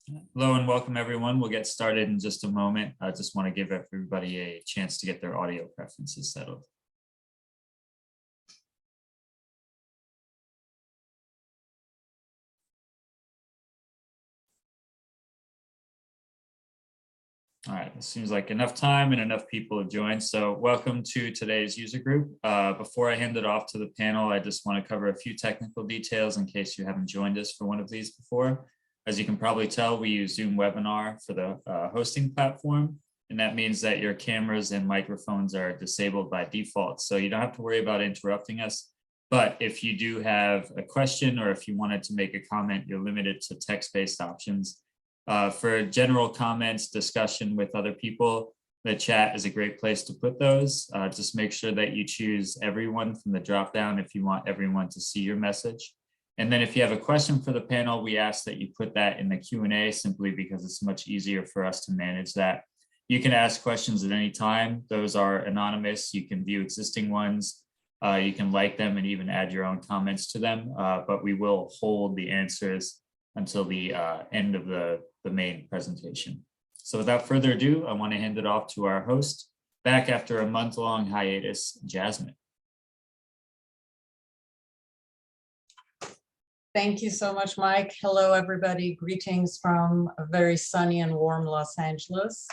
Hello and welcome everyone. We'll get started in just a moment. I just want to give everybody a chance to get their audio preferences settled. All right, it seems like enough time and enough people have joined. So welcome to today's user group. Before I hand it off to the panel, I just want to cover a few technical details in case you haven't joined us for one of these before. As you can probably tell, we use Zoom Webinar for the hosting platform. And that means that your cameras and microphones are disabled by default. So you don't have to worry about interrupting us. But if you do have a question or if you wanted to make a comment, you're limited to text-based options. For general comments, discussion with other people, the chat is a great place to put those. Just make sure that you choose everyone from the dropdown if you want everyone to see your message. And then if you have a question for the panel, we ask that you put that in the Q&A simply because it's much easier for us to manage that. You can ask questions at any time. Those are anonymous. You can view existing ones. You can like them and even add your own comments to them, but we will hold the answers until the end of the main presentation. So without further ado, I want to hand it off to our host, back after a month-long hiatus, Jasmine. Thank you so much, Mike. Hello, everybody. Greetings from a very sunny and warm Los Angeles.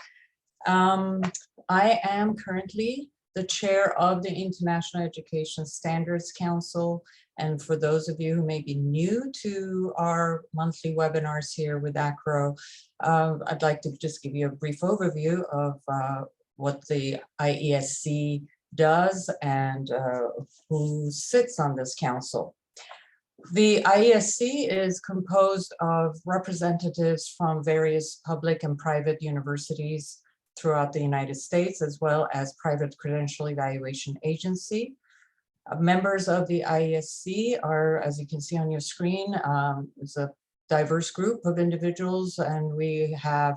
I am currently the chair of the International Education Standards Council. And for those of you who may be new to our monthly webinars here with ACRO, I'd like to just give you a brief overview of what the Iesc does and who sits on this council. The Iesc is composed of representatives from various public and private universities throughout the United States, as well as private credential evaluation agency. Members of the Iesc are, as you can see on your screen, it's a diverse group of individuals, and we have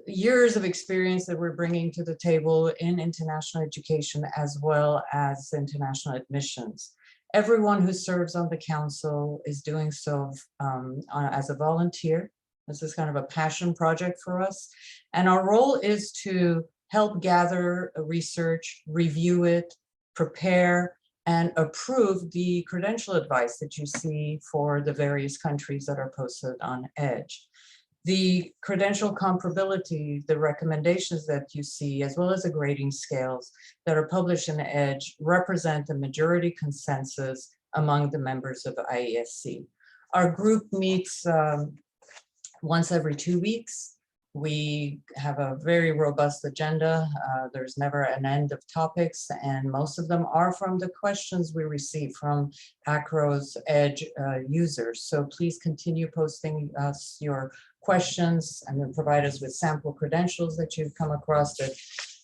years of experience that we're bringing to the table in international education as well as international admissions. Everyone who serves on the council is doing so as a volunteer. This is kind of a passion project for us. And our role is to help gather research, review it, prepare, and approve the credential advice that you see for the various countries that are posted on EDGE. The credential comparability, the recommendations that you see, as well as the grading scales that are published in EDGE, represent the majority consensus among the members of Iesc. Our group meets once every 2 weeks. We have a very robust agenda. There's never an end of topics, and most of them are from the questions we receive from ACRO's EDGE users. So please continue posting us your questions and then provide us with sample credentials that you've come across that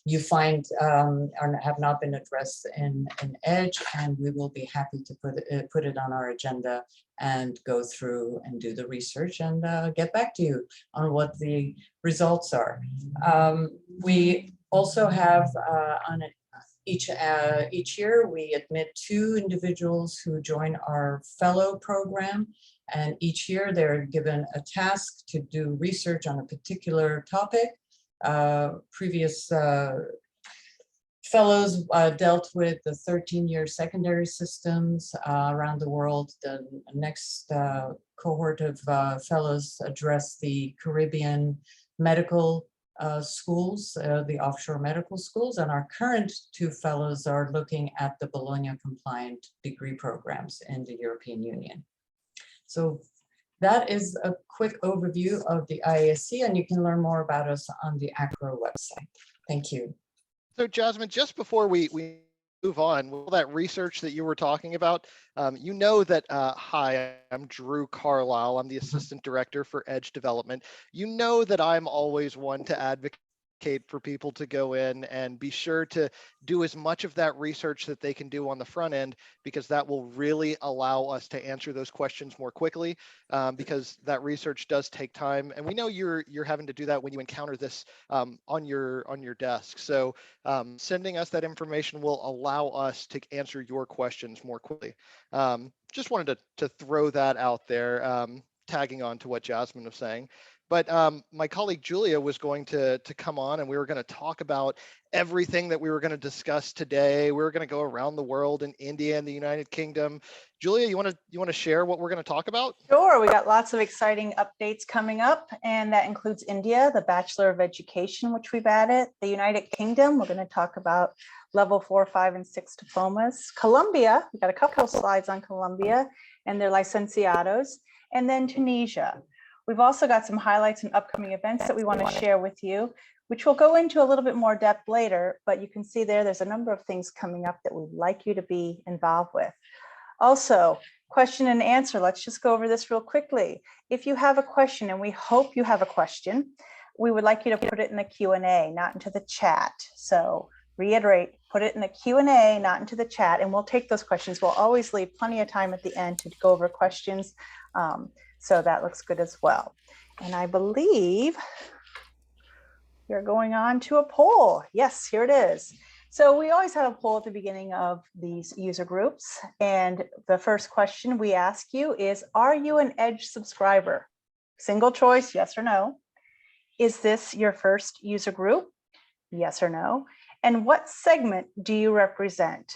you find have not been addressed in EDGE, and we will be happy to put it on our agenda and go through and do the research and get back to you on what the results are. We also have on each year, we admit 2 individuals who join our fellow program, and each year they're given a task to do research on a particular topic. Previous fellows dealt with the 13-year secondary systems around the world. The next cohort of fellows addressed the Caribbean medical schools, the offshore medical schools, and our current 2 fellows are looking at the Bologna compliant degree programs in the European Union. So that is a quick overview of the Iesc, and you can learn more about us on the ACRO website. Thank you. So Jasmine, just before we move on, with all that research that you were talking about, you know that, hi, I'm Drew Carlisle. I'm the Assistant Director for EDGE Development. You know that I'm always one to advocate for people to go in and be sure to do as much of that research that they can do on the front end, because that will really allow us to answer those questions more quickly, because that research does take time. And we know you're having to do that when you encounter this on your desk. So sending us that information will allow us to answer your questions more quickly. Just wanted to throw that out there. tagging on to what Jasmine was saying. But my colleague Julia was going to come on, and we were going to talk about everything that we were going to discuss today. We were going to go around the world in India and the United Kingdom. Julia, you want to share what we're going to talk about? Sure, we got lots of exciting updates coming up, and that includes India, the Bachelor of Education, which we've added, the United Kingdom. We're going to talk about level 4, 5, and 6 diplomas. Colombia, we got a couple of slides on Colombia and their licenciados, and then Tunisia. We've also got some highlights and upcoming events that we want to share with you, which we'll go into a little bit more depth later, but you can see there's a number of things coming up that we'd like you to be involved with. Also, question and answer. Let's just go over this real quickly. If you have a question, and we hope you have a question, we would like you to put it in the Q&A, not into the chat. So reiterate, put it in the Q&A, not into the chat, and we'll take those questions. We'll always leave plenty of time at the end to go over questions. So that looks good as well. And I believe we're going on to a poll. Yes, here it is. So we always have a poll at the beginning of these user groups. And the first question we ask you is, are you an Edge subscriber? Single choice, yes or no. Is this your first user group? Yes or no. And what segment do you represent?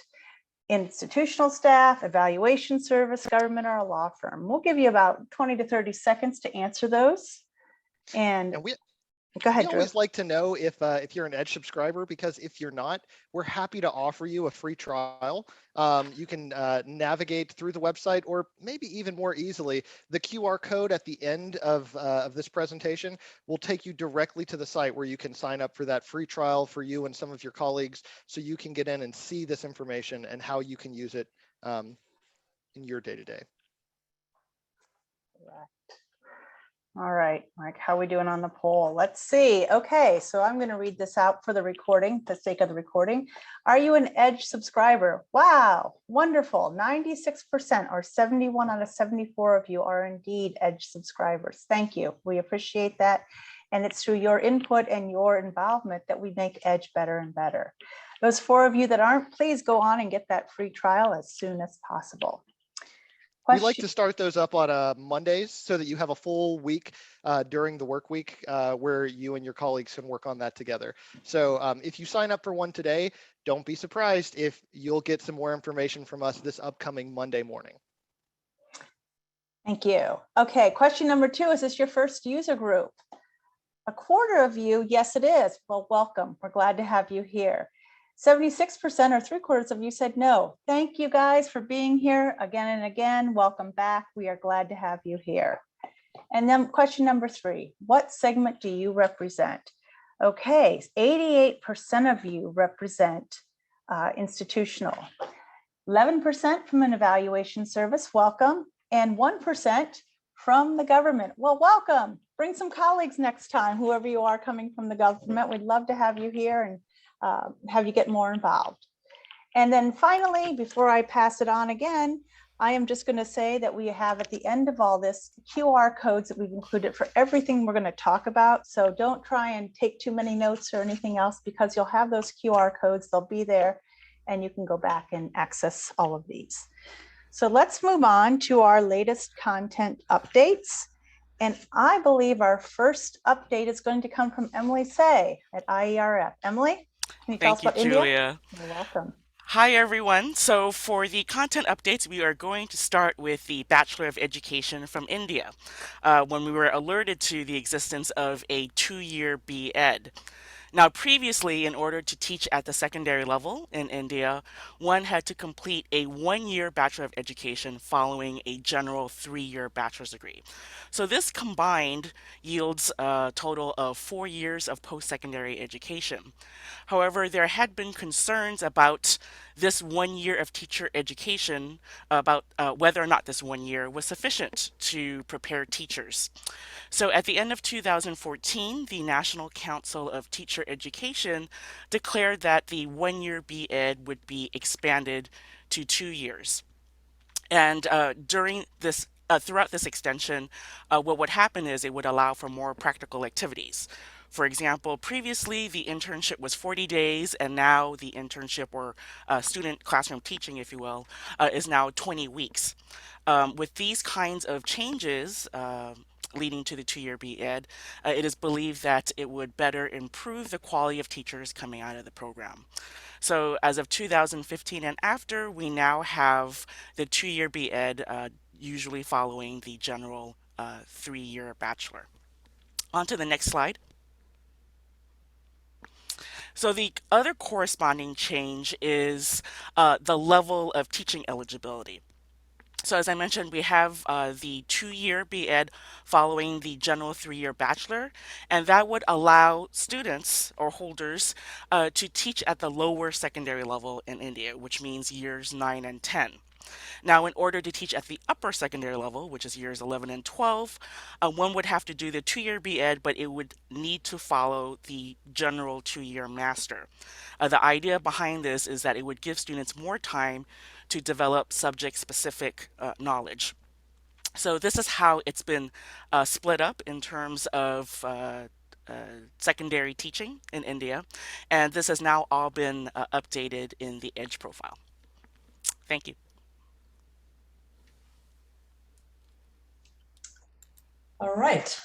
Institutional staff, evaluation service, government, or a law firm? We'll give you about 20 to 30 seconds to answer those. And go ahead, We Drew. always like to know if you're an Edge subscriber, because if you're not, we're happy to offer you a free trial. You can navigate through the website, or maybe even more easily, the QR code at the end of this presentation will take you directly to the site where you can sign up for that free trial for you and some of your colleagues, so you can get in and see this information and how you can use it in your day-to-day. All right, Mike, how are we doing on the poll? Let's see. Okay, so I'm going to read this out for the recording, for the sake of the recording. Are you an Edge subscriber? Wow, wonderful. 96%, or 71 out of 74 of you are indeed Edge subscribers. Thank you. We appreciate that. And it's through your input and your involvement that we make Edge better and better. Those 4 of you that aren't, please go on and get that free trial as soon as possible. We like to start those up on Mondays, so that you have a full week during the work week where you and your colleagues can work on that together. So if you sign up for one today, don't be surprised if you'll get some more information from us this upcoming Monday morning. Thank you. Okay, question number 2, is this your first user group? A quarter of you, yes it is. Well, welcome. We're glad to have you here. 76%, or 3/4 of you, said no. Thank you guys for being here again and again. Welcome back. We are glad to have you here. And then question number 3, what segment do you represent? Okay, 88% of you represent institutional. 11% from an evaluation service, welcome. And 1% from the government. Well, welcome. Bring some colleagues next time, whoever you are coming from the government. We'd love to have you here and have you get more involved. And then finally, before I pass it on again, I am just going to say that we have at the end of all this QR codes that we've included for everything we're going to talk about. So don't try and take too many notes or anything else, because you'll have those QR codes. They'll be there and you can go back and access all of these. So let's move on to our latest content updates. And I believe our first update is going to come from Emily Say at IERF. Emily? Can you tell us about India? Julia. You're welcome. Hi, everyone. So for the content updates, we are going to start with the Bachelor of Education from India, when we were alerted to the existence of a 2-year B.Ed. Now, previously, in order to teach at the secondary level in India, one had to complete a 1-year Bachelor of Education following a general 3-year bachelor's degree. So this combined yields a total of 4 years of post-secondary education. However, there had been concerns about this 1 year of teacher education, about whether or not this 1 year was sufficient to prepare teachers. So at the end of 2014, the National Council of Teacher Education declared that the 1-year B.Ed would be expanded to 2 years. And during this throughout this extension, what would happen is it would allow for more practical activities. For example, previously the internship was 40 days, and now the internship, or student classroom teaching, if you will, is now 20 weeks. With these kinds of changes, leading to the two-year BEd, it is believed that it would better improve the quality of teachers coming out of the program. So as of 2015 and after, we now have the two-year BEd, usually following the general three-year bachelor. On to the next slide. So the other corresponding change is the level of teaching eligibility. So as I mentioned, we have the two-year BEd following the general three-year bachelor, and that would allow students or holders to teach at the lower secondary level in India, which means years 9 and 10. Now, in order to teach at the upper secondary level, which is years 11 and 12, one would have to do the two-year BEd, but it would need to follow the general two-year master. The idea behind this is that it would give students more time to develop subject-specific knowledge. So this is how it's been split up in terms of secondary teaching in India, and this has now all been updated in the EDGE profile. Thank you. All right,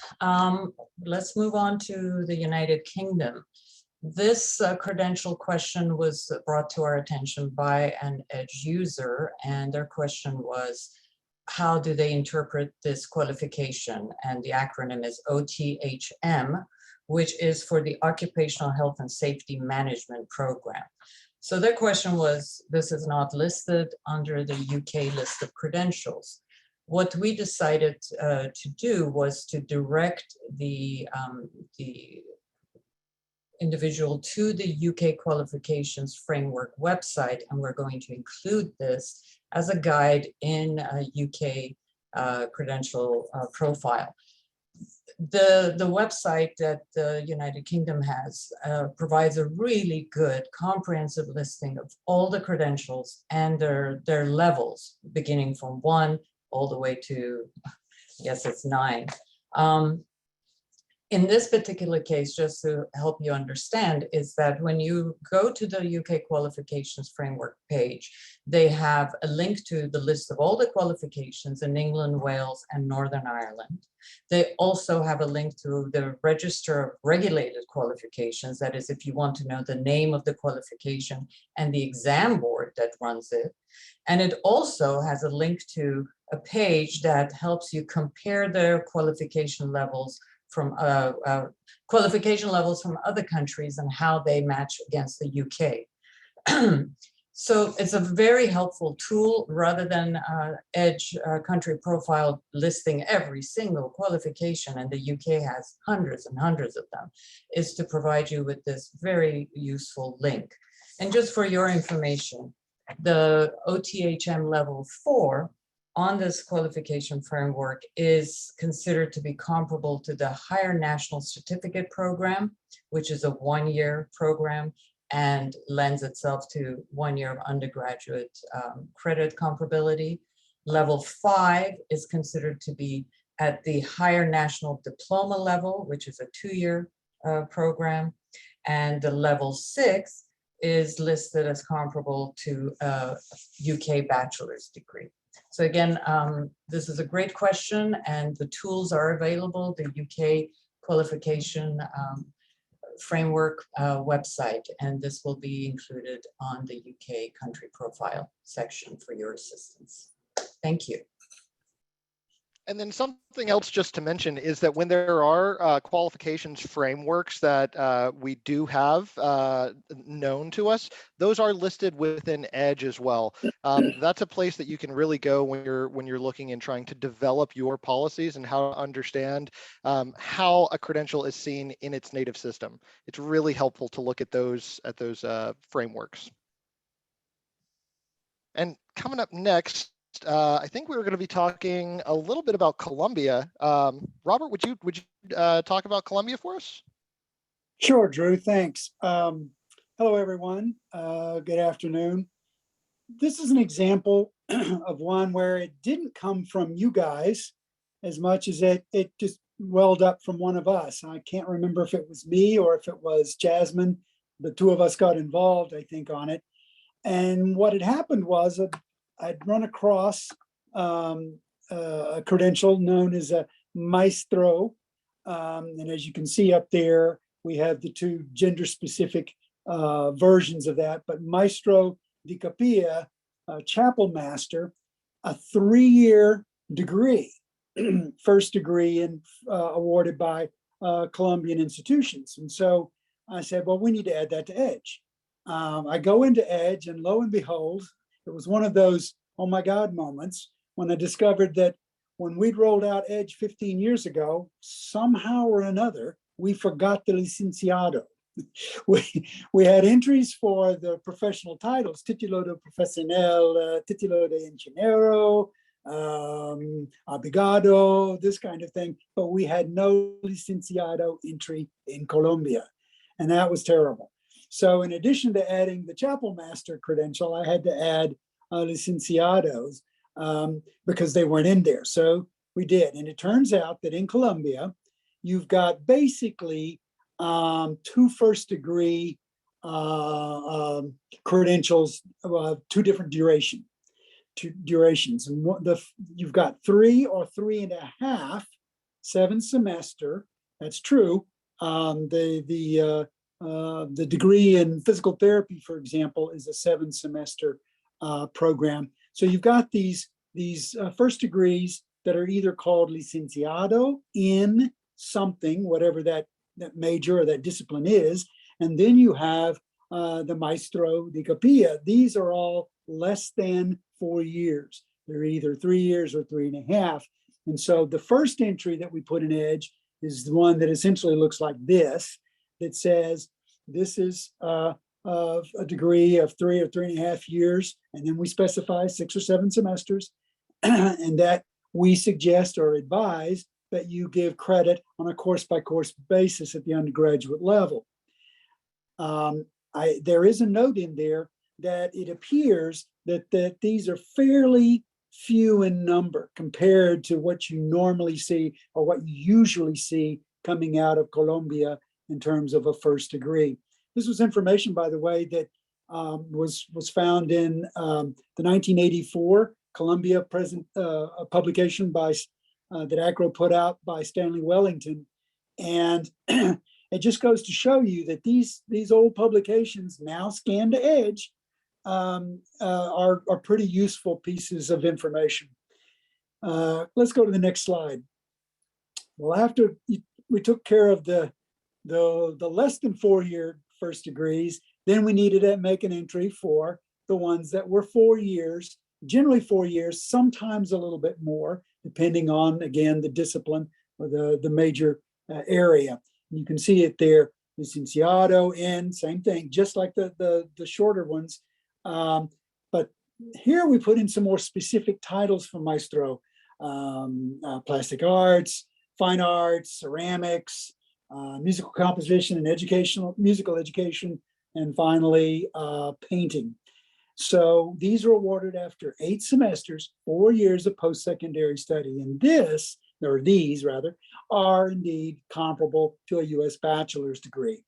let's move on to the United Kingdom. This credential question was brought to our attention by an EDGE user, and their question was, how do they interpret this qualification? And the acronym is OTHM, which is for the Occupational Health and Safety Management Program. So their question was, this is not listed under the UK list of credentials. What we decided to do was to direct the individual to the UK Qualifications Framework website, and we're going to include this as a guide in a UK credential profile. The website that the United Kingdom has provides a really good comprehensive listing of all the credentials and their levels, beginning from 1 all the way to, I guess it's 9. In this particular case, just to help you understand, is that when you go to the UK Qualifications Framework page, they have a link to the list of all the qualifications in England, Wales, and Northern Ireland. They also have a link to the Register of Regulated Qualifications. That is, if you want to know the name of the qualification and the exam board that runs it. And it also has a link to a page that helps you compare their qualification levels from other countries and how they match against the UK. So it's a very helpful tool rather than EDGE country profile listing every single qualification, and the UK has hundreds and hundreds of them, is to provide you with this very useful link. And just for your information, the OTHM level 4 on this qualification framework is considered to be comparable to the Higher National Certificate Program, which is a 1-year program and lends itself to 1 year of undergraduate credit comparability. Level 5 is considered to be at the Higher National Diploma level, which is a 2-year program. And the level 6 is listed as comparable to a UK bachelor's degree. So again, this is a great question, and the tools are available, the UK qualification framework website, and this will be included on the UK country profile section for your assistance. Thank you. And then something else just to mention is that when there are qualifications frameworks that we do have known to us, those are listed within EDGE as well. That's a place that you can really go when you're looking and trying to develop your policies and how to understand how a credential is seen in its native system. It's really helpful to look at those frameworks. And coming up next, I think we were going to be talking a little bit about Colombia. Robert, would you talk about Colombia for us? Sure, Drew, thanks. Hello, everyone. Good afternoon. This is an example of one where it didn't come from you guys as much as it just welled up from one of us. I can't remember if it was me or if it was Jasmine. The two of us got involved, I think, on it. And what had happened was I'd run across a credential known as a maestro. And as you can see up there, we have the two gender-specific versions of that, but Maestro di Capilla, chapel master, a 3-year degree, first degree and awarded by Colombian institutions. And so I said, well, we need to add that to EDGE. I go into EDGE, and lo and behold, it was one of those, oh my God moments when I discovered that when we'd rolled out EDGE 15 years ago, somehow or another, we forgot the Licenciado. We had entries for the professional titles, Título de Profesional, Título de Ingeniero, Abogado, this kind of thing, but we had no Licenciado entry in Colombia, and that was terrible. So in addition to adding the chapel master credential, I had to add Licenciados because they weren't in there. So we did, and it turns out that in Colombia, you've got basically 2 first degree credentials, 2 different durations. And you've got 3 or 3.5, 7 semester. That's true. The degree in physical therapy, for example, is a 7 semester program. So you've got these first degrees that are either called licenciado in something, whatever that major or that discipline is, and then you have the maestro di capilla. These are all less than 4 years. They're either 3 years or 3.5. And so the first entry that we put in EDGE is the one that essentially looks like this, that says this is a degree of 3 or 3.5 years, and then we specify 6 or 7 semesters, and that we suggest or advise that you give credit on a course-by-course basis at the undergraduate level. There is a note in there that it appears that these are fairly few in number compared to what you normally see or what you usually see coming out of Colombia in terms of a first degree. This was information, by the way, that was found in the 1984 Columbia publication by that ACRO put out by Stanley Wellington. And it just goes to show you that these old publications, now scanned to EDGE, are pretty useful pieces of information. Let's go to the next slide. Well, after we took care of the less than 4-year first degrees, then we needed to make an entry for the ones that were 4 years, generally 4 years, sometimes a little bit more, depending on, again, the discipline or the major area. You can see it there, licenciado in, same thing, just like the shorter ones. But here we put in some more specific titles for maestro, plastic arts, fine arts, ceramics, musical composition and musical education, and finally painting. So these are awarded after 8 semesters, 4 years of post-secondary study. And these are indeed comparable to a U.S. bachelor's degree.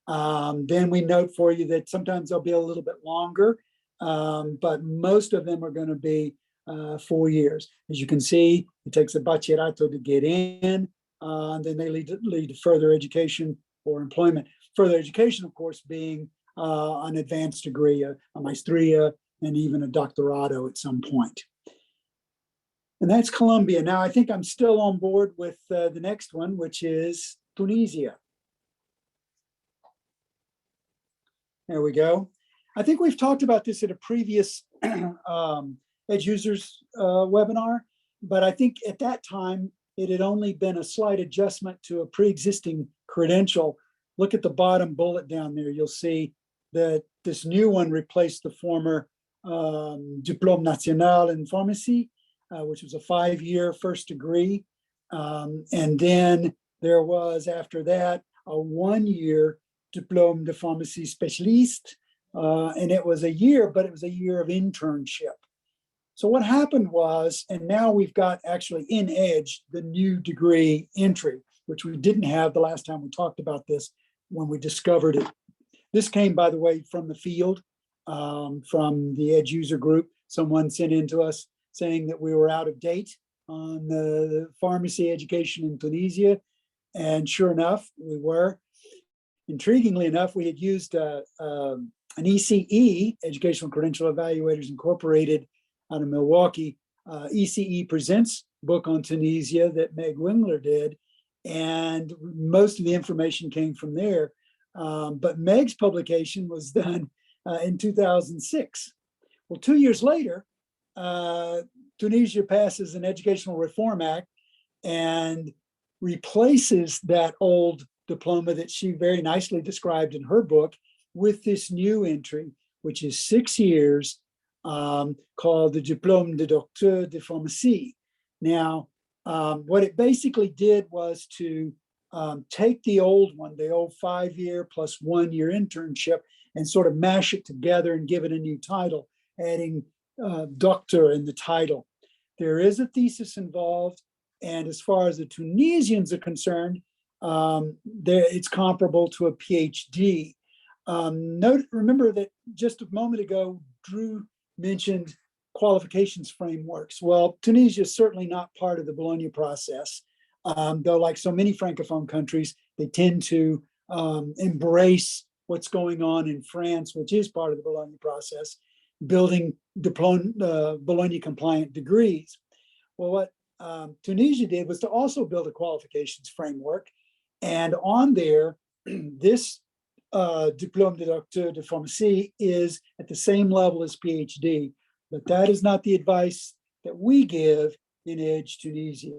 Then we note for you that sometimes they'll be a little bit longer, but most of them are going to be 4 years. As you can see, it takes a bachillerato to get in, and then they lead to further education or employment. Further education, of course, being an advanced degree, a maestria, and even a doctorado at some point. And that's Colombia. Now, I think I'm still on board with the next one, which is Tunisia. There we go. I think we've talked about this at a previous Edge Users webinar, but I think at that time, it had only been a slight adjustment to a pre-existing credential. Look at the bottom bullet down there. You'll see that this new one replaced the former Diplôme National in Pharmacy, which was a 5-year first degree. And then there was, after that, a 1-year Diplôme de Pharmacie Spécialiste. And it was a year, but it was a year of internship. So what happened was, and now we've got actually in EDGE, the new degree entry, which we didn't have the last time we talked about this when we discovered it. This came, by the way, from the field, from the EDGE user group. Someone sent in to us saying that we were out of date on the pharmacy education in Tunisia. And sure enough, we were. Intriguingly enough, we had used an ECE, Educational Credential Evaluators Incorporated, out of Milwaukee. ECE Presents book on Tunisia that Meg Wingler did. And most of the information came from there. But Meg's publication was done in 2006. Well, 2 years later, Tunisia passes an Educational Reform Act and replaces that old diploma that she very nicely described in her book with this new entry, which is 6 years, called the Diplôme de Docteur de Pharmacie. Now, what it basically did was to take the old one, the old 5-year plus 1-year internship, and sort of mash it together and give it a new title, adding doctor in the title. There is a thesis involved, and as far as the Tunisians are concerned, it's comparable to a PhD. Remember that just a moment ago, Drew mentioned qualifications frameworks. Well, Tunisia is certainly not part of the Bologna process, though like so many Francophone countries, they tend to embrace what's going on in France, which is part of the Bologna process, building Bologna compliant degrees. Well, what Tunisia did was to also build a qualifications framework. And on there, this Diplôme de Docteur de Pharmacie is at the same level as PhD, but that is not the advice that we give in Edge Tunisia.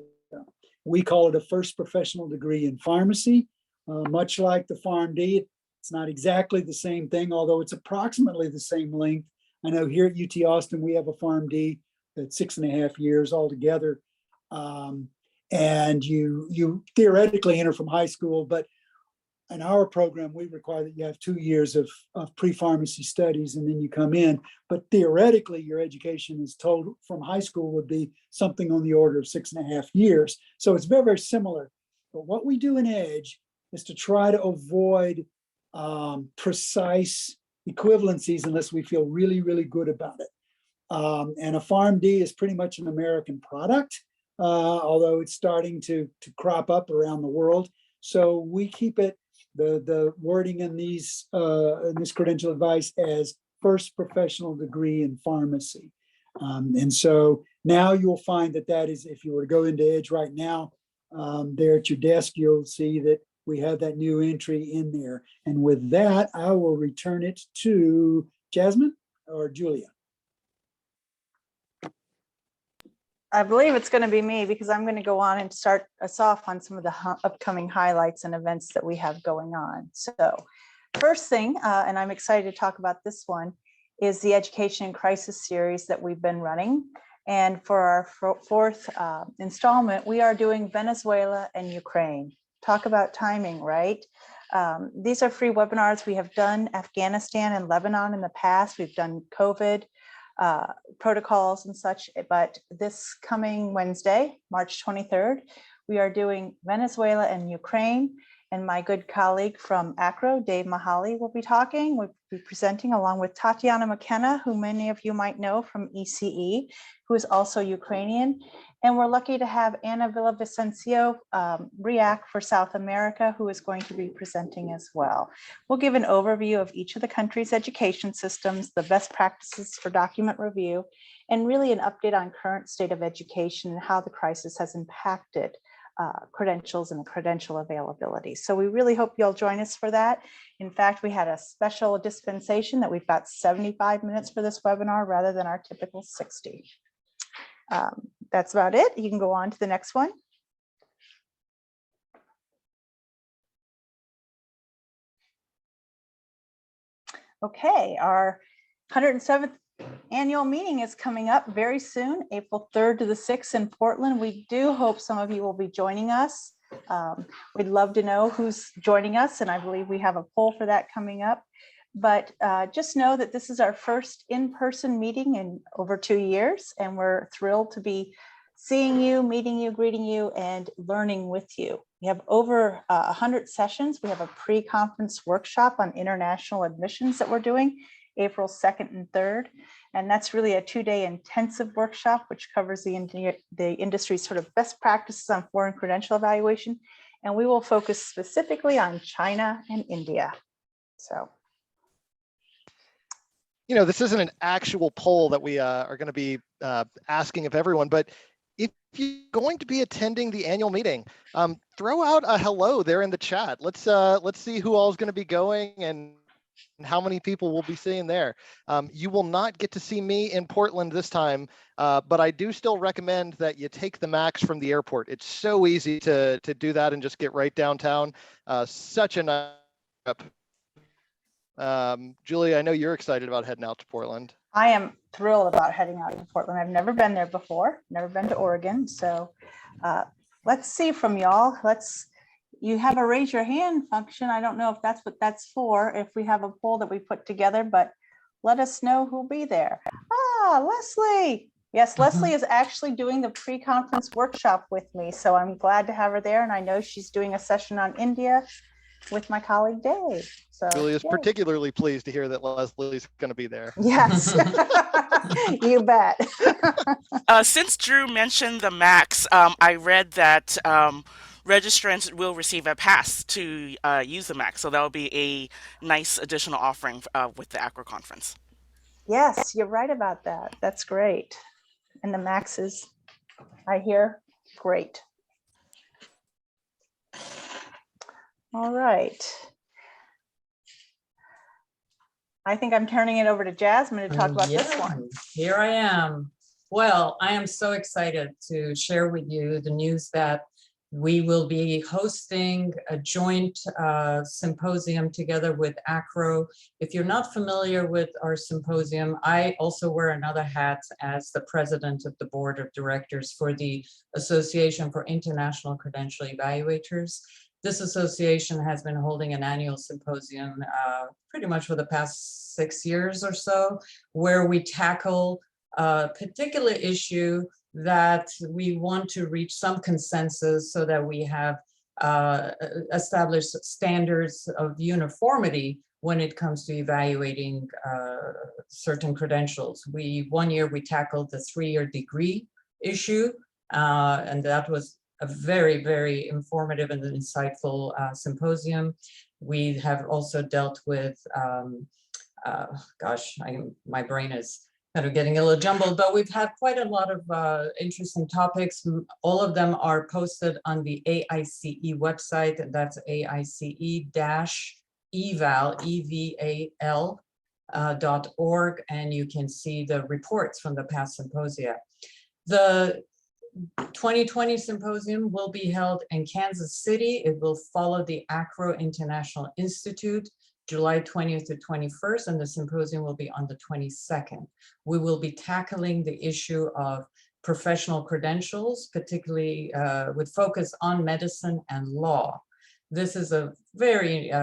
We call it a first professional degree in pharmacy, much like the PharmD. It's not exactly the same thing, although it's approximately the same length. I know here at UT Austin, we have a PharmD that's 6.5 years altogether. And you theoretically enter from high school, but in our program, we require that you have 2 years of pre-pharmacy studies and then you come in. But theoretically, your education is told from high school would be something on the order of 6.5 years. So it's very, very similar. But what we do in Edge is to try to avoid precise equivalencies unless we feel really, really good about it. And a PharmD is pretty much an American product, although it's starting to crop up around the world. So we keep it, the wording in this credential advice as first professional degree in pharmacy. And so now you'll find that is, if you were to go into Edge right now, there at your desk, you'll see that we have that new entry in there. And with that, I will return it to Jasmine or Julia. I believe it's going to be me because I'm going to go on and start us off on some of the upcoming highlights and events that we have going on. So first thing, and I'm excited to talk about this one, is the Education in Crisis series that we've been running. And for our fourth installment, we are doing Venezuela and Ukraine. Talk about timing, right? These are free webinars. We have done Afghanistan and Lebanon in the past. We've done COVID protocols and such, but this coming Wednesday, March 23rd, we are doing Venezuela and Ukraine. And my good colleague from ACRO, Dave Mahali, will be talking. We'll be presenting along with Tatiana McKenna, who many of you might know from ECE, who is also Ukrainian. And we're lucky to have Anna Villavicencio REAC for South America, who is going to be presenting as well. We'll give an overview of each of the country's education systems, the best practices for document review, and really an update on current state of education and how the crisis has impacted credentials and credential availability. So we really hope you'll join us for that. In fact, we had a special dispensation that we've got 75 minutes for this webinar rather than our typical 60. That's about it. You can go on to the next one. Okay, our 107th annual meeting is coming up very soon, April 3rd to the 6th in Portland. We do hope some of you will be joining us. We'd love to know who's joining us, and I believe we have a poll for that coming up. But just know that this is our first in-person meeting in over 2 years, and we're thrilled to be seeing you, meeting you, greeting you, and learning with you. We have over 100 sessions. We have a pre-conference workshop on international admissions that we're doing. April 2nd and 3rd. And that's really a 2-day intensive workshop, which covers the industry's sort of best practices on foreign credential evaluation. And we will focus specifically on China and India. So. You know, this isn't an actual poll that we are going to be asking of everyone, but if you're going to be attending the annual meeting, throw out a hello there in the chat. Let's see who all is going to be going and how many people we'll be seeing there. You will not get to see me in Portland this time, but I do still recommend that you take the MAX from the airport. It's so easy to do that and just get right downtown. Such a nice trip. Julie, I know you're excited about heading out to Portland. I am thrilled about heading out to Portland. I've never been there before, never been to Oregon. So let's see from y'all. You have a raise your hand function. I don't know if that's what that's for, if we have a poll that we put together, but let us know who'll be there. Ah, Leslie. Yes, Leslie is actually doing the pre-conference workshop with me. So I'm glad to have her there. And I know she's doing a session on India with my colleague Dave. So Julie is particularly pleased to hear that Leslie's going to be there. Yes, you bet. Since Drew mentioned the MAX, I read that registrants will receive a pass to use the MAX. So that'll be a nice additional offering with the ACRO conference. Yes, you're right about that. That's great. And the MAX is, I hear, great. All right. I think I'm turning it over to Jasmine to talk about this one. Here I am. Well, I am so excited to share with you the news that we will be hosting a joint symposium together with ACRO. If you're not familiar with our symposium, I also wear another hat as the president of the board of directors for the Association for International Credential Evaluators. This association has been holding an annual symposium pretty much for the past 6 years or so, where we tackle a particular issue that we want to reach some consensus so that we have established standards of uniformity when it comes to evaluating certain credentials. One year we tackled the 3-year degree issue, and that was a very, very informative and insightful symposium. We have also dealt with, my brain is kind of getting a little jumbled, but we've had quite a lot of interesting topics. All of them are posted on the AICE website, and that's AICE-eval.org, and you can see the reports from the past symposia. The 2020 symposium will be held in Kansas City. It will follow the ACRO International Institute, July 20th to 21st, and the symposium will be on the 22nd. We will be tackling the issue of professional credentials, particularly with focus on medicine and law. This is a very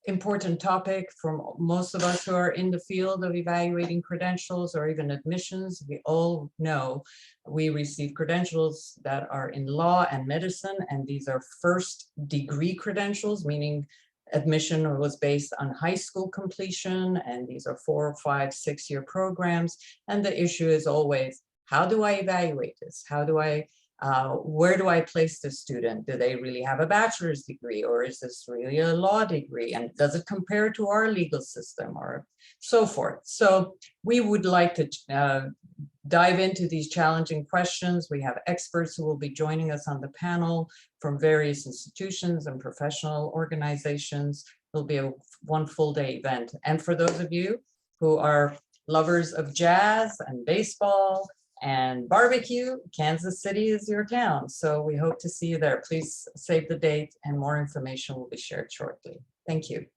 important topic for most of us who are in the field of evaluating credentials or even admissions. We all know we receive credentials that are in law and medicine, and these are first degree credentials, meaning admission was based on high school completion, and these are 4, 5, 6-year programs. And the issue is always, how do I evaluate this? Where do I place the student? Do they really have a bachelor's degree, or is this really a law degree? And does it compare to our legal system, or so forth? So we would like to dive into these challenging questions. We have experts who will be joining us on the panel from various institutions and professional organizations. It'll be a one full day event. And for those of you who are lovers of jazz and baseball and barbecue, Kansas City is your town. So we hope to see you there. Please save the date, and more information will be shared shortly. Thank you.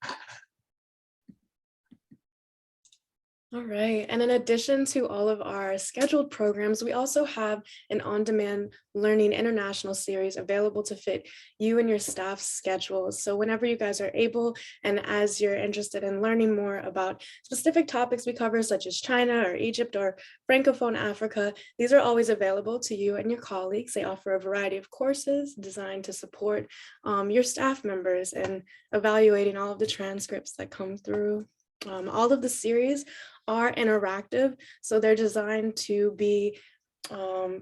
All right, and in addition to all of our scheduled programs, we also have an on-demand Learning International series available to fit you and your staff's schedules. So whenever you guys are able, and as you're interested in learning more about specific topics we cover, such as China or Egypt or Francophone Africa, these are always available to you and your colleagues. They offer a variety of courses designed to support your staff members in evaluating all of the transcripts that come through. All of the series are interactive, so they're designed to be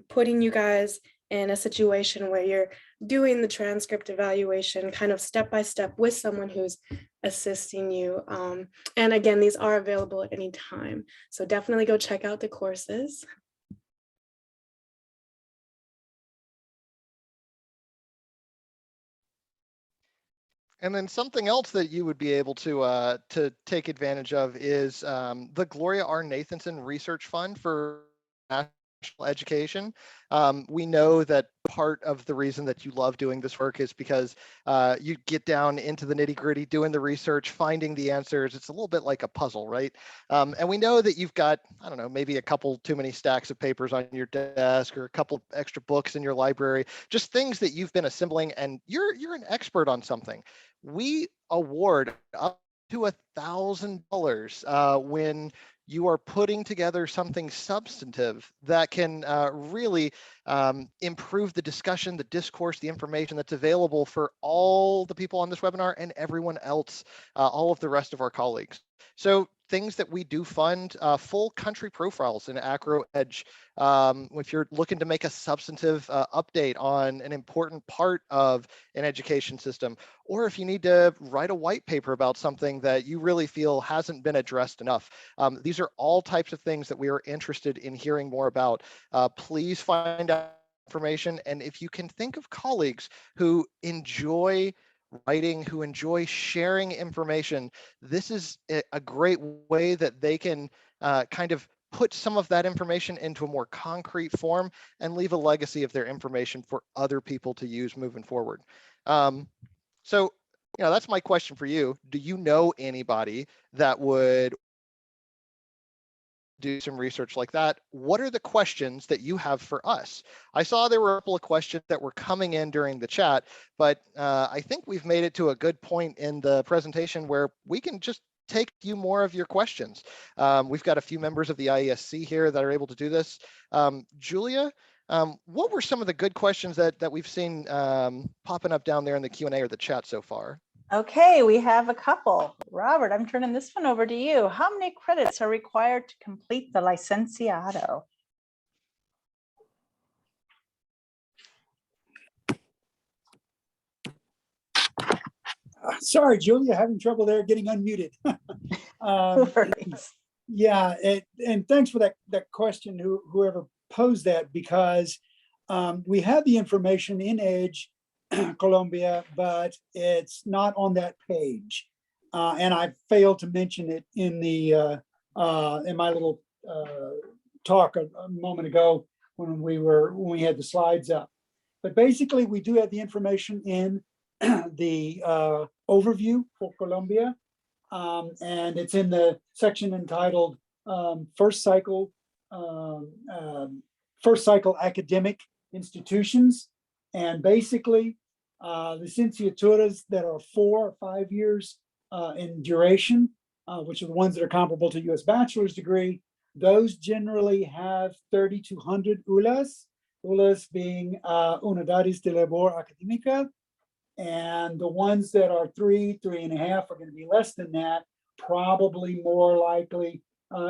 putting you guys in a situation where you're doing the transcript evaluation kind of step by step with someone who's assisting you. And again, these are available at any time. So definitely go check out the courses. And then something else that you would be able to take advantage of is the Gloria R. Nathanson Research Fund for National Education. We know that part of the reason that you love doing this work is because you get down into the nitty gritty, doing the research, finding the answers. It's a little bit like a puzzle, right? And we know that you've got, I don't know, maybe a couple too many stacks of papers on your desk or a couple extra books in your library, just things that you've been assembling and you're an expert on something. We award up to $1,000 when you are putting together something substantive that can really improve the discussion, the discourse, the information that's available for all the people on this webinar and everyone else, all of the rest of our colleagues. So things that we do fund, full country profiles in AcroEdge. If you're looking to make a substantive update on an important part of an education system, or if you need to write a white paper about something that you really feel hasn't been addressed enough. These are all types of things that we are interested in hearing more about. Please find out information. And if you can think of colleagues who enjoy writing, who enjoy sharing information, this is a great way that they can kind of put some of that information into a more concrete form and leave a legacy of their information for other people to use moving forward. So, that's my question for you. Do you know anybody that would do some research like that? What are the questions that you have for us? I saw there were a couple of questions that were coming in during the chat, but I think we've made it to a good point in the presentation where we can just take a few more of your questions. We've got a few members of the Iesc here that are able to do this. Julia, what were some of the good questions that we've seen popping up down there in the Q&A or the chat so far? Okay, we have a couple. Robert, I'm turning this one over to you. How many credits are required to complete the Licenciado? Sorry, Julia, having trouble there getting unmuted. Yeah, and thanks for that question, whoever posed that, because we have the information in Edge Colombia, but it's not on that page, and I failed to mention it in the in my little talk a moment ago when we had the slides up. But basically, we do have the information in the overview for Colombia, and it's in the section entitled first cycle academic institutions. And basically, licenciaturas that are 4 or 5 years in duration, which are the ones that are comparable to U.S. bachelor's degree, those generally have 3,200 ULAs, ULAs being Unidades de Labor Académica, and the ones that are 3.5 are going to be less than that, probably more likely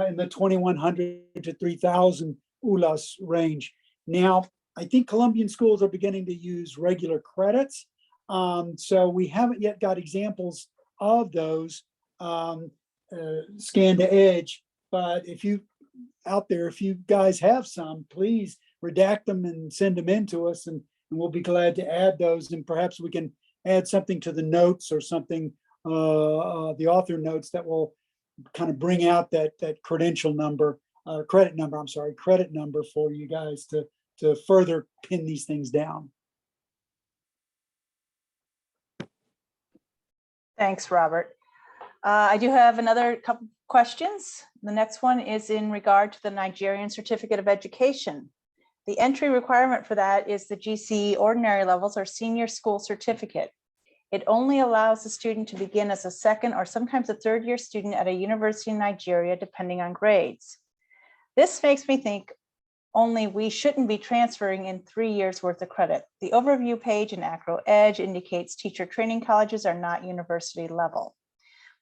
in the 2,100 to 3,000 ULAs range. Now, I think Colombian schools are beginning to use regular credits. So we haven't yet got examples of those scanned to Edge, but if you guys have some, please redact them and send them in to us, and we'll be glad to add those, and perhaps we can add something to the notes or something, the author notes, that will kind of bring out that credit number for you guys to further pin these things down. Thanks, Robert. I do have another couple questions. The next one is in regard to the Nigerian Certificate of Education. The entry requirement for that is the GCE ordinary levels or senior school certificate. It only allows the student to begin as a second or sometimes a third year student at a university in Nigeria, depending on grades. This makes me think only we shouldn't be transferring in 3 years worth of credit. The overview page in AcroEdge indicates teacher training colleges are not university level.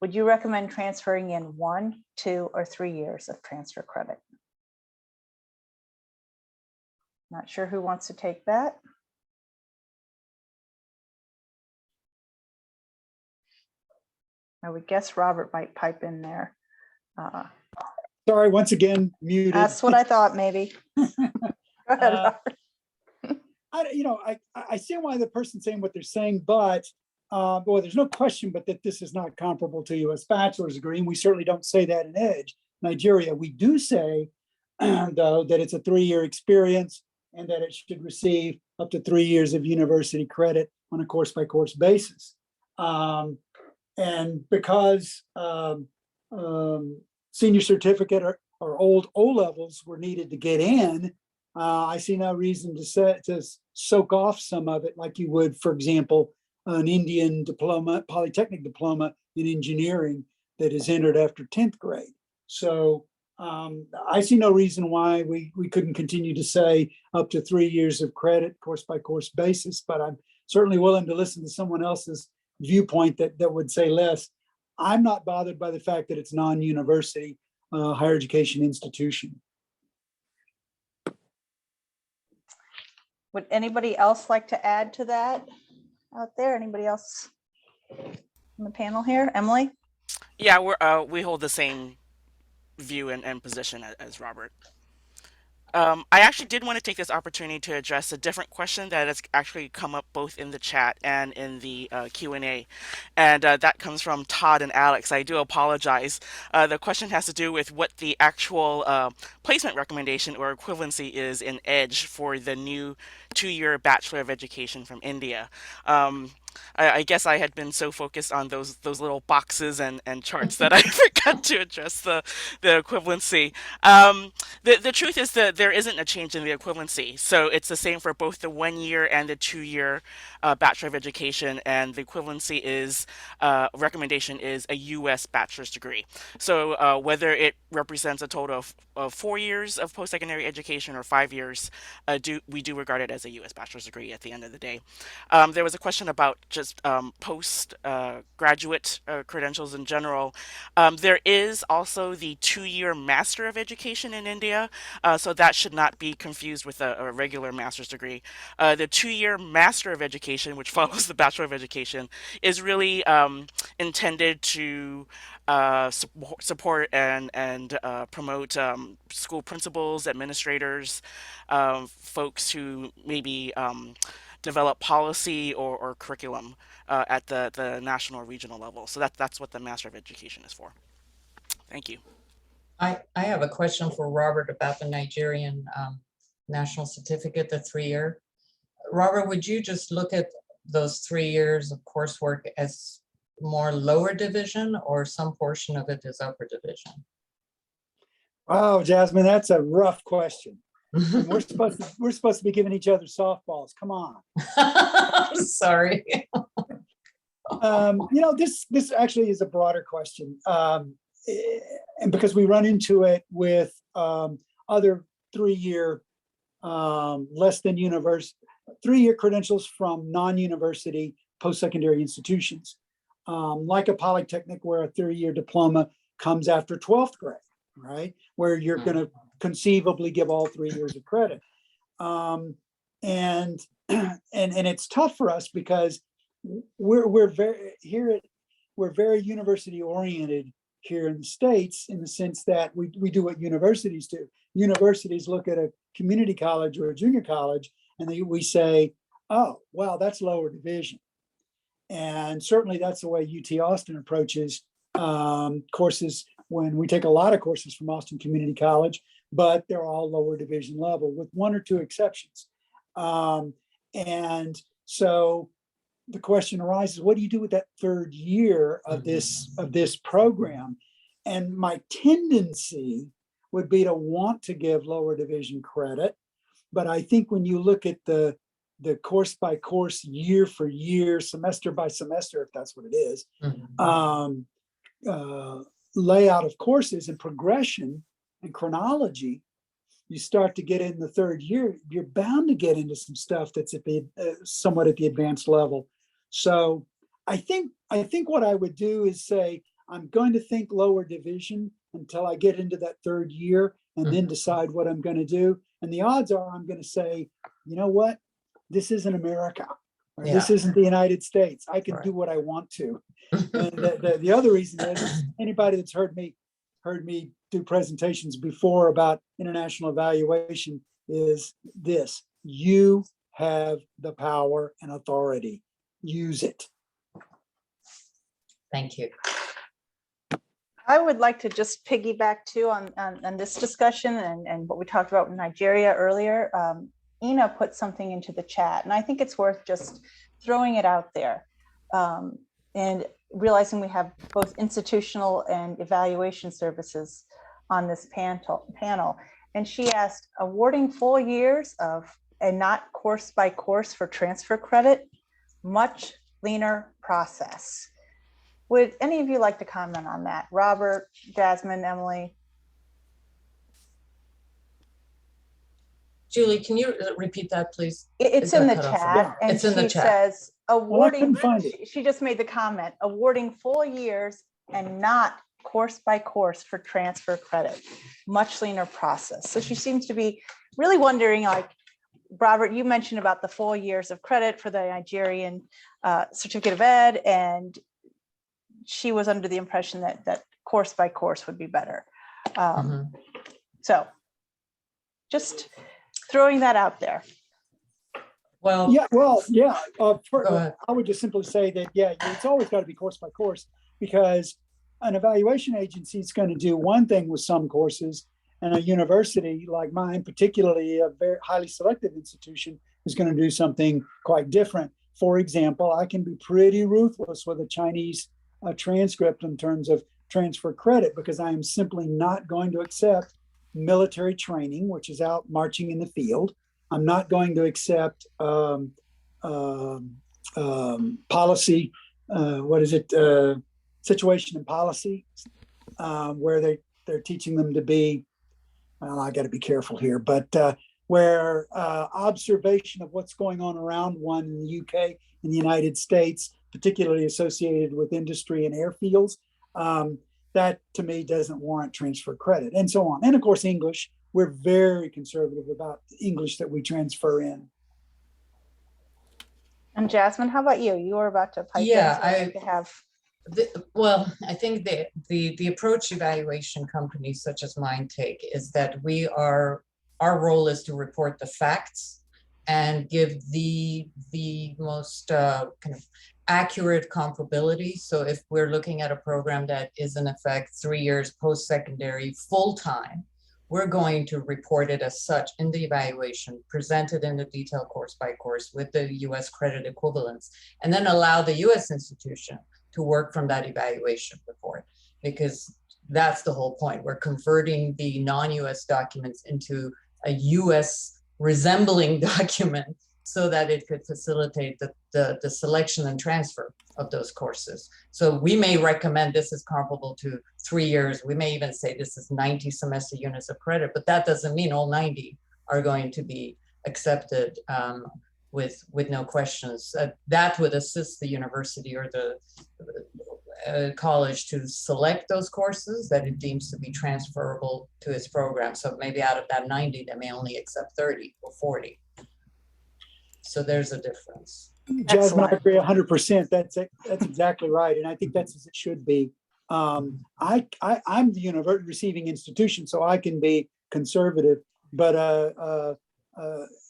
Would you recommend transferring in 1, 2, or 3 years of transfer credit? Not sure who wants to take that. I would guess Robert might pipe in there. Sorry, once again, muted. That's what I thought, maybe. Go ahead, Robert. I see why the person's saying what they're saying, but boy, there's no question but that this is not comparable to U.S. bachelor's degree, and we certainly don't say that in EDGE Nigeria. We do say, though, that it's a 3-year experience and that it should receive up to 3 years of university credit on a course-by-course basis. And because senior certificate or old O-levels were needed to get in, I see no reason to soak off some of it like you would, for example, an Indian diploma, polytechnic diploma in engineering that is entered after 10th grade. So I see no reason why we couldn't continue to say up to 3 years of credit, course by course basis, but I'm certainly willing to listen to someone else's viewpoint that would say less. I'm not bothered by the fact that it's non-university higher education institution. Would anybody else like to add to that out there? Anybody else on the panel here? Emily? Yeah, we hold the same view and position as Robert. I actually did want to take this opportunity to address a different question that has actually come up both in the chat and in the Q&A, and that comes from Todd and Alex. I do apologize. The question has to do with what the actual placement recommendation or equivalency is in EDGE for the new 2-year Bachelor of Education from India. I guess I had been so focused on those little boxes and charts that I forgot to address the equivalency. The truth is that there isn't a change in the equivalency. So it's the same for both the 1-year and the 2-year Bachelor of Education, and the equivalency is, recommendation is a U.S. bachelor's degree. So whether it represents a total of 4 years of post-secondary education or 5 years, we do regard it as a U.S. bachelor's degree at the end of the day. There was a question about just post-graduate credentials in general. There is also the 2-year Master of Education in India, so that should not be confused with a regular master's degree. The 2-year Master of Education, which follows the Bachelor of Education, is really intended to support and promote school principals, administrators, folks who maybe develop policy or curriculum at the national or regional level. So that's what the Master of Education is for. Thank you. I have a question for Robert about the Nigerian national certificate, the 3-year. Robert, would you just look at those 3 years of coursework as more lower division, or some portion of it is upper division? Oh, Jasmine, that's a rough question. We're supposed to be giving each other softballs. Come on. Sorry. This actually is a broader question, and because we run into it with other 3-year less than university 3-year credentials from non-university post-secondary institutions, like a polytechnic where a 3-year diploma comes after 12th grade, right? Where you're going to conceivably give all 3 years of credit. And it's tough for us because we're very university oriented here in the States, in the sense that we do what universities do. Universities look at a community college or a junior college and we say, oh, well, that's lower division. And certainly that's the way UT Austin approaches courses, when we take a lot of courses from Austin Community College, but they're all lower division level with 1 or 2 exceptions. And so the question arises, what do you do with that 3rd year of this program? And my tendency would be to want to give lower division credit. But I think when you look at the course by course, year for year, semester by semester, if that's what it is, layout of courses and progression and chronology, you start to get in the 3rd year, you're bound to get into some stuff that's at the somewhat at the advanced level. So I think what I would do is say, I'm going to think lower division until I get into that third year and then decide what I'm going to do. And the odds are I'm going to say, you know what? This isn't America. Or this isn't the United States. I can do what I want to. And the other reason is anybody that's heard me do presentations before about international evaluation is this: you have the power and authority. Use it. Thank you. I would like to just piggyback too on this discussion and what we talked about in Nigeria earlier. Ina put something into the chat, and I think it's worth just throwing it out there and realizing we have both institutional and evaluation services on this panel. And she asked, awarding full years of and not course by course for transfer credit, much leaner process. Would any of you like to comment on that? Robert, Jasmine, Emily? Julie, can you repeat that, please? It's in the chat, and it's in the she chat. says awarding. find it. She just made the comment, awarding full years and not course by course for transfer credit, much leaner process. So she seems to be really wondering, like, Robert, you mentioned about the 4 years of credit for the Nigerian certificate of ed, and she was under the impression that course by course would be better. So just throwing that out there. Well, I would just simply say that, it's always got to be course by course, because an evaluation agency is going to do one thing with some courses, and a university like mine, particularly a very highly selective institution, is going to do something quite different. For example, I can be pretty ruthless with a Chinese transcript in terms of transfer credit, because I am simply not going to accept military training, which is out marching in the field. I'm not going to accept policy, situation and policy, where they're teaching them to be, well, I got to be careful here, but where observation of what's going on around one in the UK, in the United States, particularly associated with industry and airfields, that to me doesn't warrant transfer credit, and so on. And of course, English, we're very conservative about English that we transfer in. And Jasmine, how about you? You were about to pipe in. Well, I think the approach evaluation companies such as mine take is that our role is to report the facts and give the most kind of accurate comparability. So if we're looking at a program that is in effect 3 years post-secondary full-time, we're going to report it as such in the evaluation, present it in the detailed course by course with the US credit equivalents, and then allow the US institution to work from that evaluation report, because that's the whole point. We're converting the non-US documents into a US resembling document so that it could facilitate the selection and transfer of those courses. So we may recommend this is comparable to 3 years. We may even say this is 90 semester units of credit, but that doesn't mean all 90 are going to be accepted with no questions. That would assist the university or the college to select those courses that it deems to be transferable to its program. So maybe out of that 90, they may only accept 30 or 40. So there's a difference. Jasmine, I agree 100%. That's exactly right. And I think that's as it should be. I'm the receiving institution, so I can be conservative. But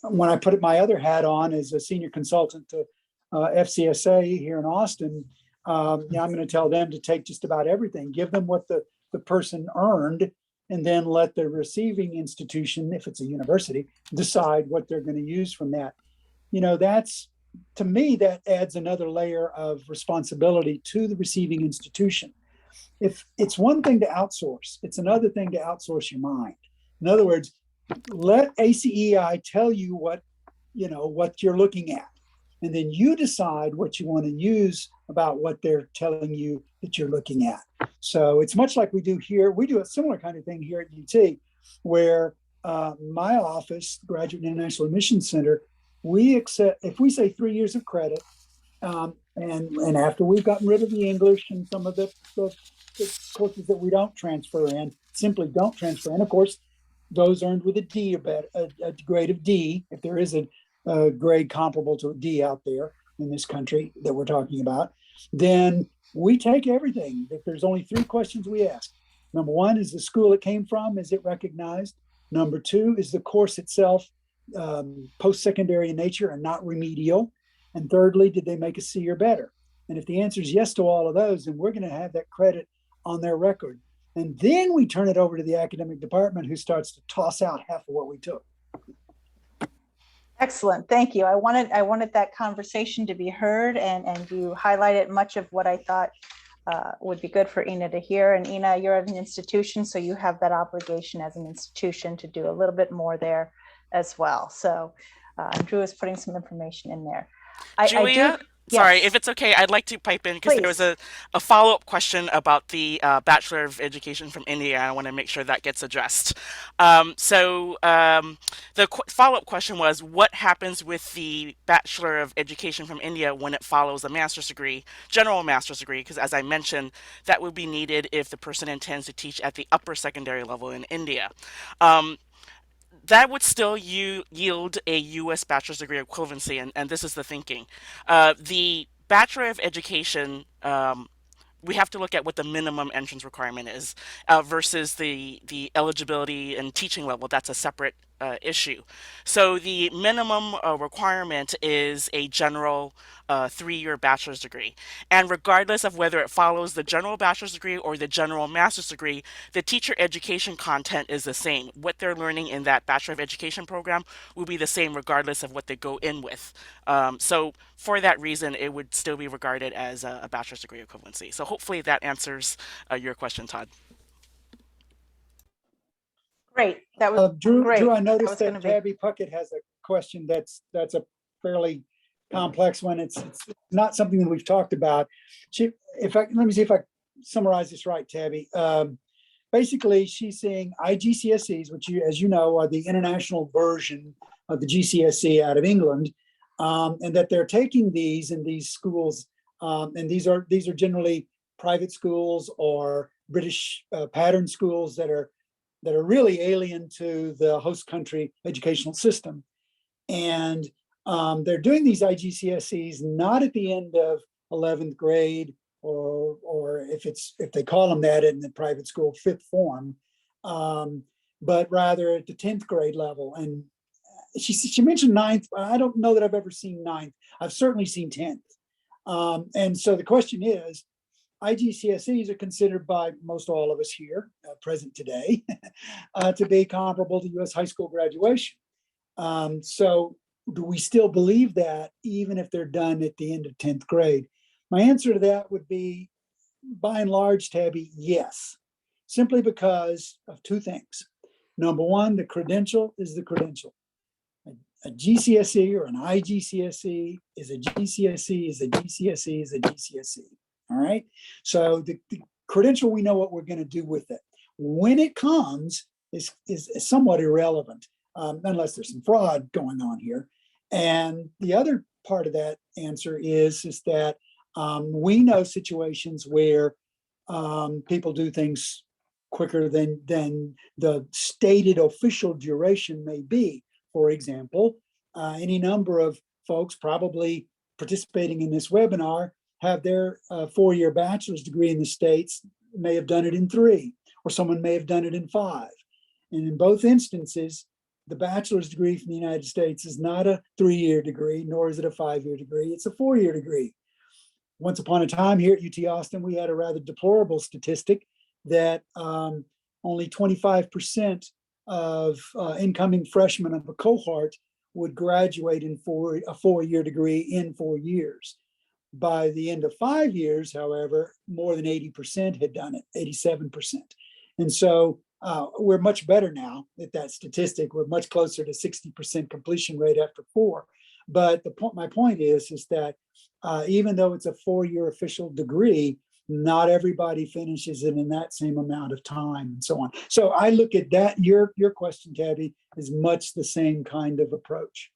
when I put my other hat on as a senior consultant to FCSA here in Austin, I'm going to tell them to take just about everything, give them what the person earned, and then let the receiving institution, if it's a university, decide what they're going to use from that. That's, to me, that adds another layer of responsibility to the receiving institution. If it's one thing to outsource, it's another thing to outsource your mind. In other words, let ACEI tell you what you're looking at, and then you decide what you want to use about what they're telling you that you're looking at. So it's much like we do here. We do a similar kind of thing here at UT, where my office, Graduate International Admissions Center, we accept, if we say 3 years of credit, and after we've gotten rid of the English and some of the the courses that we don't transfer in, simply don't transfer in. Of course, those earned with a D or better, a grade of D, if there is a grade comparable to a D out there in this country that we're talking about, then we take everything. If there's only 3 questions we ask. Number 1, is the school it came from, is it recognized? Number 2, is the course itself post-secondary in nature and not remedial? And thirdly, did they make a C or better? And if the answer is yes to all of those, then we're going to have that credit on their record. And then we turn it over to the academic department, who starts to toss out half of what we took. Excellent, thank you. I wanted that conversation to be heard, and you highlighted much of what I thought would be good for Ina to hear. And Ina, you're at an institution, so you have that obligation as an institution to do a little bit more there as well. So Drew is putting some information in there. Julia, sorry, if it's okay, I'd like to pipe in because there was a follow-up question about the Bachelor of Education from India. I want to make sure that gets addressed. The follow-up question was, what happens with the Bachelor of Education from India when it follows a master's degree, general master's degree? Because as I mentioned, that would be needed if the person intends to teach at the upper secondary level in India. That would still yield a U.S. bachelor's degree equivalency, and this is the thinking. The Bachelor of Education, we have to look at what the minimum entrance requirement is versus the eligibility and teaching level. That's a separate issue. So the minimum requirement is a general 3-year bachelor's degree. And regardless of whether it follows the general bachelor's degree or the general master's degree, the teacher education content is the same. What they're learning in that Bachelor of Education program will be the same regardless of what they go in with. So for that reason, it would still be regarded as a bachelor's degree equivalency. So hopefully that answers your question, Todd. Great. That was Drew, great. Drew, I noticed that Tabby Puckett has a question that's a fairly complex one. It's not something that we've talked about. Let me see if I summarize this right, Tabby. Basically, she's saying IGCSEs, which, as you know, are the international version of the GCSE out of England, and that they're taking these in these schools, and these are generally private schools or British pattern schools that are really alien to the host country educational system. And they're doing these IGCSEs not at the end of 11th grade, or if they call them that in the private school, 5th form, but rather at the 10th grade level. And she mentioned 9th. I don't know that I've ever seen 9th. I've certainly seen 10th. And so the question is, IGCSEs are considered by most all of us here present today to be comparable to US high school graduation. So do we still believe that even if they're done at the end of 10th grade? My answer to that would be, by and large, Tabby, yes, simply because of 2 things. Number 1, the credential is the credential. A GCSE or an IGCSE is a GCSE, is a GCSE, is a GCSE. All right. So the credential, we know what we're going to do with it. When it comes is somewhat irrelevant, unless there's some fraud going on here. And the other part of that answer is that we know situations where people do things quicker than the stated official duration may be. For example, any number of folks probably participating in this webinar have their 4-year bachelor's degree in the States, may have done it in 3, or someone may have done it in 5. And in both instances, the bachelor's degree from the United States is not a 3-year degree, nor is it a 5-year degree. It's a 4-year degree. Once upon a time here at UT Austin, we had a rather deplorable statistic that only 25% of incoming freshmen of a cohort would graduate in a 4-year degree in 4 years. By the end of 5 years, however, more than 80% had done it, 87%. And so we're much better now at that statistic. We're much closer to 60% completion rate after 4. But my point is that even though it's a 4-year official degree, not everybody finishes it in that same amount of time and so on. So I look at that, your question, Tabby, is much the same kind of approach.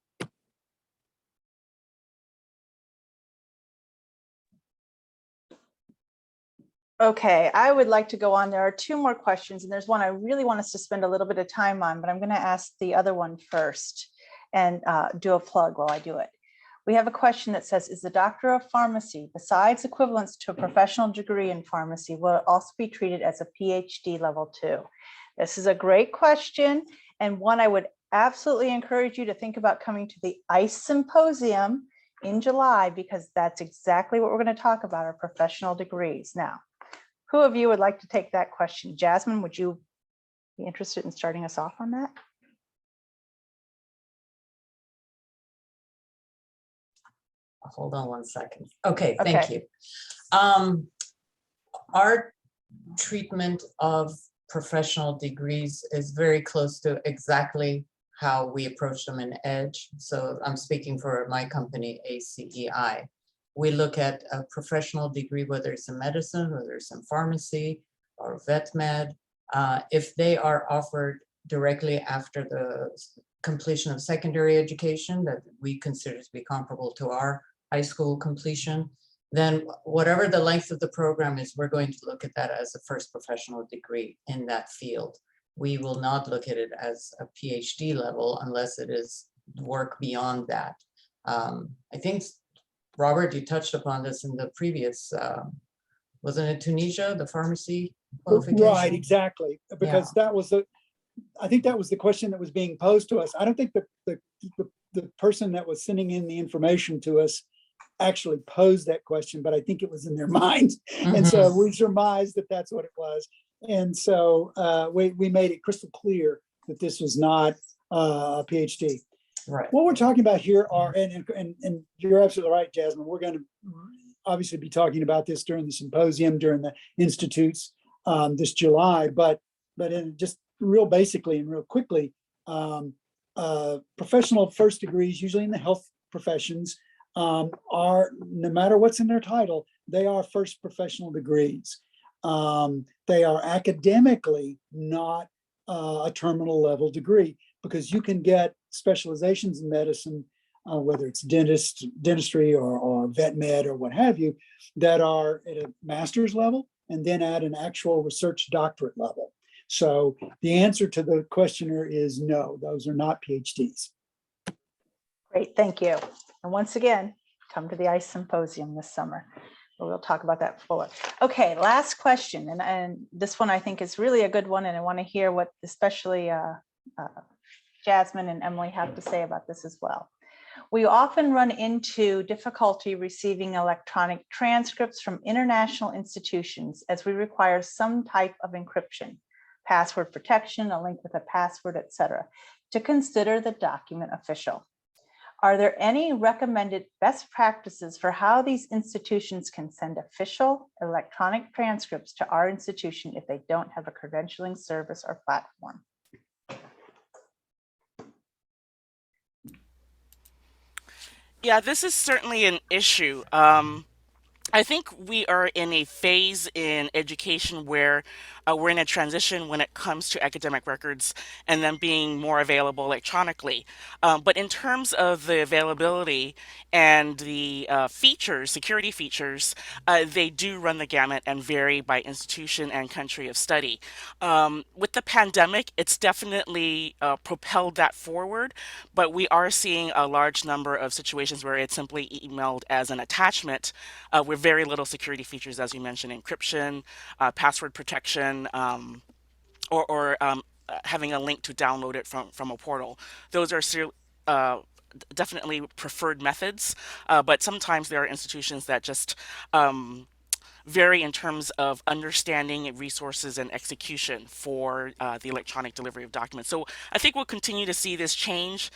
Okay, I would like to go on. There are two more questions, and there's one I really want us to spend a little bit of time on, but I'm going to ask the other one first and do a plug while I do it. We have a question that says, is the Doctor of Pharmacy, besides equivalence to a professional degree in pharmacy, will it also be treated as a PhD level 2? This is a great question, and one I would absolutely encourage you to think about coming to the ICE Symposium in July, because that's exactly what we're going to talk about, our professional degrees. Now, who of you would like to take that question? Jasmine, would you be interested in starting us off on that? Hold on one second. Okay, thank Okay. you. Our treatment of professional degrees is very close to exactly how we approach them in EDGE. So I'm speaking for my company, ACEI. We look at a professional degree, whether it's in medicine, whether it's in pharmacy or vet med, if they are offered directly after the completion of secondary education that we consider to be comparable to our high school completion, then whatever the length of the program is, we're going to look at that as a first professional degree in that field. We will not look at it as a PhD level unless it is work beyond that. I think, Robert, you touched upon this in the previous, wasn't it Tunisia, the pharmacy qualification? Right, exactly. Because that was I think that was the question that was being posed to us. I don't think the person that was sending in the information to us actually posed that question, but I think it was in their mind. And so we surmised that that's what it was. And so we made it crystal clear that this was not a PhD. Right. What we're talking about here are, and you're absolutely right, Jasmine, we're going to obviously be talking about this during the symposium, during the institutes this July, but in just real basically and real quickly, professional first degrees, usually in the health professions, are, no matter what's in their title, they are first professional degrees. They are academically not a terminal level degree, because you can get specializations in medicine, whether it's dentistry or vet med or what have you, that are at a master's level and then at an actual research doctorate level. So the answer to the questioner is no, those are not PhDs. Great, thank you. And once again, come to the ICE Symposium this summer. We'll talk about that fuller. Okay, last question. And this one I think is really a good one, and I want to hear what especially Jasmine and Emily have to say about this as well. We often run into difficulty receiving electronic transcripts from international institutions, as we require some type of encryption, password protection, a link with a password, etc., to consider the document official. Are there any recommended best practices for how these institutions can send official electronic transcripts to our institution if they don't have a credentialing service or platform? Yeah, this is certainly an issue. I think we are in a phase in education where we're in a transition when it comes to academic records and them being more available electronically. But in terms of the availability and the features, security features, they do run the gamut and vary by institution and country of study. With the pandemic, it's definitely propelled that forward, but we are seeing a large number of situations where it's simply emailed as an attachment with very little security features, as you mentioned, encryption, password protection, or having a link to download it from a portal. Those are definitely preferred methods, but sometimes there are institutions that just vary in terms of understanding resources and execution for the electronic delivery of documents. So I think we'll continue to see this change.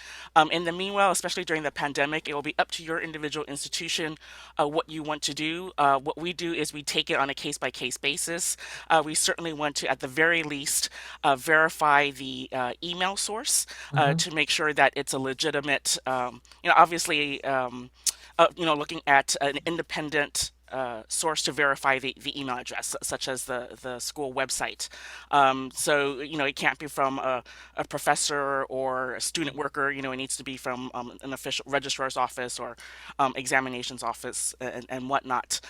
In the meanwhile, especially during the pandemic, it will be up to your individual institution what you want to do. What we do is we take it on a case-by-case basis. We certainly want to, at the very least, verify the email source to make sure that it's a legitimate, obviously, looking at an independent source to verify the email address, such as the school website. So, it can't be from a professor or a student worker. It needs to be from an official registrar's office or examinations office and whatnot.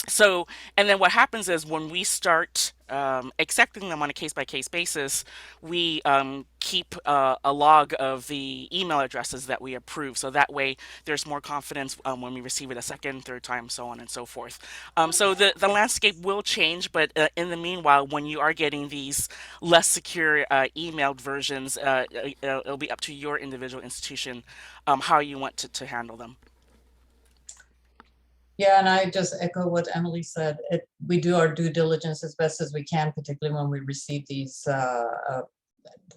So, and then what happens is when we start accepting them on a case-by-case basis, we keep a log of the email addresses that we approve. So that way there's more confidence when we receive it a second, third time, so on and so forth. So the landscape will change, but in the meanwhile, when you are getting these less secure emailed versions, it'll be up to your individual institution how you want to handle them. Yeah, and I just echo what Emily said. We do our due diligence as best as we can, particularly when we receive these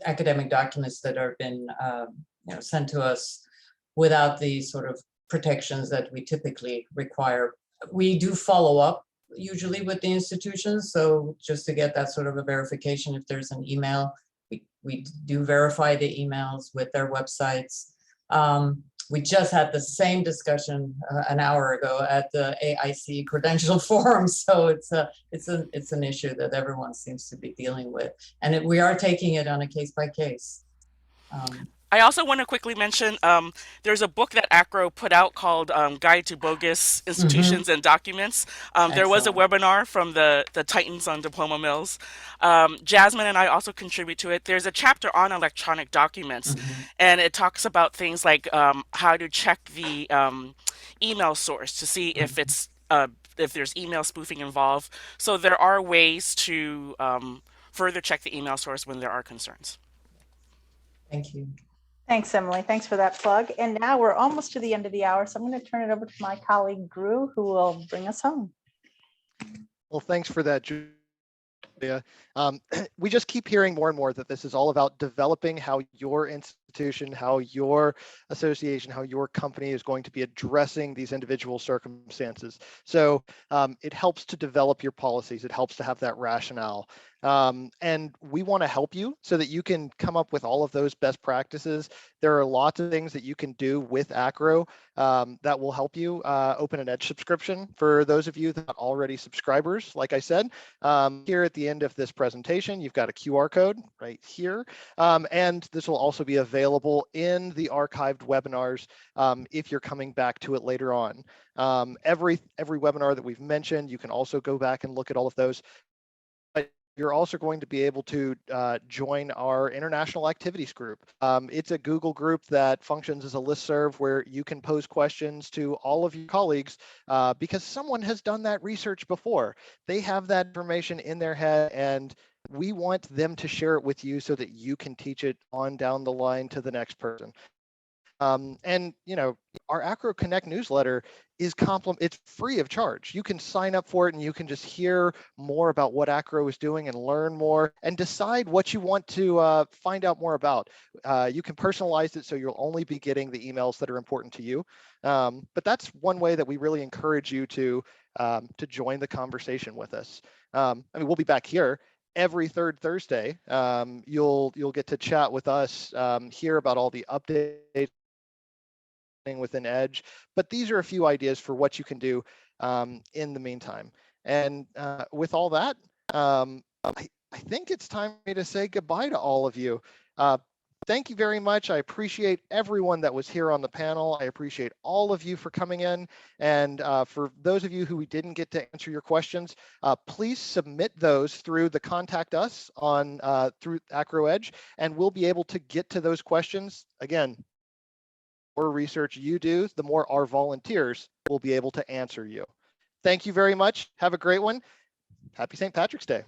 academic documents that have been sent to us without the sort of protections that we typically require. We do follow up usually with the institutions, so just to get that sort of a verification if there's an email, we do verify the emails with their websites. We just had the same discussion an hour ago at the AIC Credential Forum, so it's an issue that everyone seems to be dealing with, and we are taking it on a case by case. I also want to quickly mention there's a book that ACRO put out called Guide to Bogus Institutions and Documents. There was a webinar from the Titans on Diploma Mills. Jasmine and I also contribute to it. There's a chapter on electronic documents, and it talks about things like how to check the email source to see if it's if there's email spoofing involved. So there are ways to further check the email source when there are concerns. Thank you. Thanks, Emily. Thanks for that plug. And now we're almost to the end of the hour, so I'm going to turn it over to my colleague, Drew, who will bring us home. Well, thanks for that, Julia. We just keep hearing more and more that this is all about developing how your institution, how your association, how your company is going to be addressing these individual circumstances. So it helps to develop your policies. It helps to have that rationale. And we want to help you so that you can come up with all of those best practices. There are lots of things that you can do with ACRO that will help you open an Edge subscription. For those of you that are already subscribers, like I said, here at the end of this presentation, you've got a QR code right here. And this will also be available in the archived webinars if you're coming back to it later on. Every webinar that we've mentioned, you can also go back and look at all of those. You're also going to be able to join our international activities group. It's a Google group that functions as a listserv where you can pose questions to all of your colleagues because someone has done that research before. They have that information in their head, and we want them to share it with you so that you can teach it on down the line to the next person. And our ACRO Connect newsletter is it's free of charge. You can sign up for it and you can just hear more about what ACRO is doing and learn more and decide what you want to find out more about. You can personalize it so you'll only be getting the emails that are important to you. But that's one way that we really encourage you to join the conversation with us. We'll be back here every third Thursday. You'll get to chat with us, hear about all the updates within Edge, but these are a few ideas for what you can do in the meantime. And with all that, I think it's time for me to say goodbye to all of you. Thank you very much. I appreciate everyone that was here on the panel. I appreciate all of you for coming in. And for those of you who we didn't get to answer your questions, please submit those through the Contact Us on through ACRO Edge, and we'll be able to get to those questions. Again, the more research you do, the more our volunteers will be able to answer you. Thank you very much. Have a great one. Happy St. Patrick's Day.